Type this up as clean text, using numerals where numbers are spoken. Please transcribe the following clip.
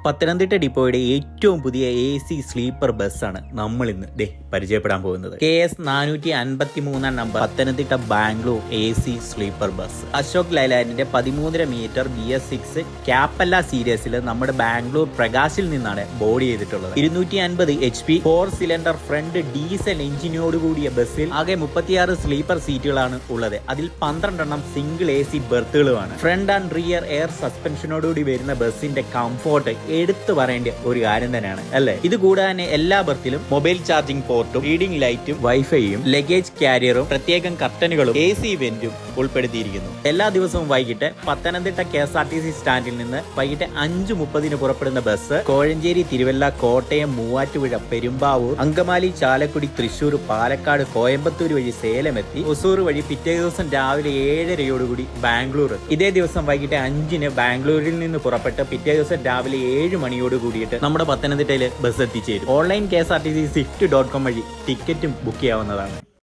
പത്തനംതിട്ട ഡിപ്പോയുടെ ഏറ്റവും പുതിയ AC sleeper ബസ്സാണ് നമ്മൾ ഇന്ന് പരിചയപ്പെടാൻ പോകുന്നത്. KS 453 number Pathanamthitta Bangalore AC sleeper bus. Ashok ലൈലാൻഡിന്റെ 13.5 മീറ്റർ BS6 ക്യാപ്പല്ല സീരീസിൽ നമ്മുടെ ബാംഗ്ലൂർ പ്രകാശിൽ നിന്നാണ് ബോഡി ചെയ്തിട്ടുള്ളത്. 250 HP 4 സിലിണ്ടർ ഫ്രണ്ട് ഡീസൽ എഞ്ചിനോട് കൂടിയ ബസ്സിൽ ആകെ 36 സ്ലീപ്പർ സീറ്റുകളാണ് ഉള്ളത്. അതിൽ 12 എണ്ണം സിംഗിൾ AC ബർത്തുകളുമാണ്. ഫ്രണ്ട് ആൻഡ് റിയർ എയർ സസ്പെൻഷനോടുകൂടി വരുന്ന ബസ്സിന്റെ കംഫോർട്ട് എടുത്തു പറയേണ്ട ഒരു കാര്യം തന്നെയാണ് അല്ലെ. ഇത് കൂടാതെ എല്ലാ ബർത്തിലും മൊബൈൽ ചാർജിംഗ് പോർട്ടും റീഡിംഗ് ലൈറ്റും വൈഫൈയും ലഗേജ് കാരിയറും പ്രത്യേകം കർട്ടനുകളും AC വെന്റും ഉൾപ്പെടുത്തിയിരിക്കുന്നു. എല്ലാ ദിവസവും വൈകിട്ട് പത്തനംതിട്ട KSRTC സ്റ്റാൻഡിൽ നിന്ന് വൈകിട്ട് 5:30 പുറപ്പെടുന്ന ബസ് കോഴഞ്ചേരി, തിരുവല്ല, കോട്ടയം, മൂവാറ്റുപുഴ, പെരുമ്പാവൂർ, അങ്കമാലി, ചാലക്കുടി, തൃശൂർ, പാലക്കാട്, കോയമ്പത്തൂർ വഴി സേലം എത്തി ഒസൂർ വഴി പിറ്റേ ദിവസം രാവിലെ 7:30 ബാംഗ്ലൂർ എത്തും. ഇതേ ദിവസം വൈകിട്ട് 5 ബാംഗ്ലൂരിൽ നിന്ന് പുറപ്പെട്ട് പിറ്റേ ദിവസം രാവിലെ 7 മണിയോട് കൂടിയിട്ട് നമ്മുടെ പത്തനംതിട്ടയിൽ ബസ് എത്തിച്ചേരും. ഓൺലൈൻ KSRTC Swift.com വഴി ടിക്കറ്റും ബുക്ക് ചെയ്യാവുന്നതാണ്.